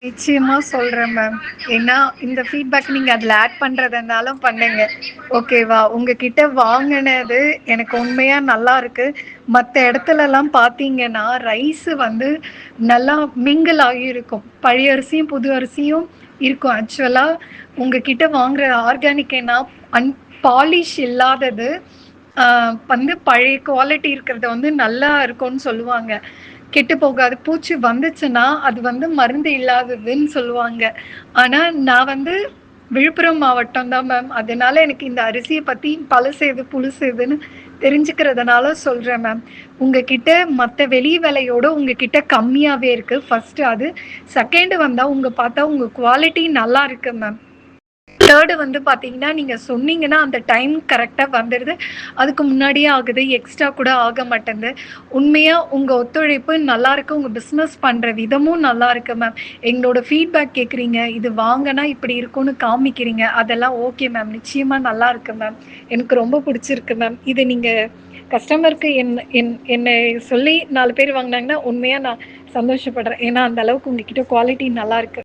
நிச்சயமா சொல்றேன் மேம். ஏன்னா, இந்த ஃபீட்பேக் நீங்க அதுல ஆட் பண்றதுனாலும் பண்ணுங்க. ஓகேவா? உங்ககிட்ட வாங்குனது எனக்கு உண்மையா நல்லா இருக்கு. மத்த இடத்துலலாம் பார்த்தீங்கன்னா, ரைஸ் வந்து நல்லா மிங்கிள் ஆகியிருக்கும். பழைய அரிசியும், புது அரிசியும் இருக்கும். ஆக்சுவலா உங்ககிட்ட வாங்குற ஆர்கானிக் ஏன்னா, பாலிஷ் இல்லாதது, ஆ வந்து பழைய குவாலிட்டி இருக்கிறது வந்து நல்லா இருக்கும்னு சொல்லுவாங்க. கெட்டு போகாது. பூச்சி வந்துச்சுன்னா, அது வந்து மருந்து இல்லாததுன்னு சொல்லுவாங்க. ஆனா, நான் வந்து விழுப்புரம் மாவட்டம் தான் மேம். அதனால எனக்கு இந்த அரிசிய பத்தி பழசு எது, புதுசு எதுன்னு தெரிஞ்சுக்கிறதுனால சொல்றேன் மேம். உங்ககிட்ட மத்த வெளி விலையோட உங்ககிட்ட கம்மியாவே இருக்கு. ஃபர்ஸ்ட்டு அது. 2ண்டு வந்தா பார்த்தா உங்க குவாலிட்டி நல்லா இருக்கு மேம். 3 வந்து பார்த்தீங்கன்னா, நீங்க சொன்னீங்கன்னா, அந்த டைம் கரெக்ட்டா வந்துருது. அதுக்கு முன்னாடியே ஆகுது. எக்ஸ்ட்ரா கூட ஆக மாட்டேன்து. உண்மையா உங்க ஒத்துழைப்பு நல்லாருக்கு. உங்க பிசினஸ் பண்ற விதமும் நல்லா இருக்கு மேம். எங்களோட ஃபீட்பேக் கேட்குறீங்க. இது வாங்குனா இப்படி இருக்கும்னு காமிக்கிறீங்க. அதெல்லாம் ஓகே மேம். நிச்சயமா நல்லா இருக்கு மேம். எனக்கு ரொம்ப புடிச்சிருக்கு மேம். இத நீங்க கஸ்டமருக்கு என்னை சொல்லி 4 பேர் வாங்குனாங்கன்னா, உண்மையா நான் சந்தோஷப்படுறேன். ஏன்னா, அந்த அளவுக்கு உங்ககிட்ட குவாலிட்டி நல்லா இருக்கு.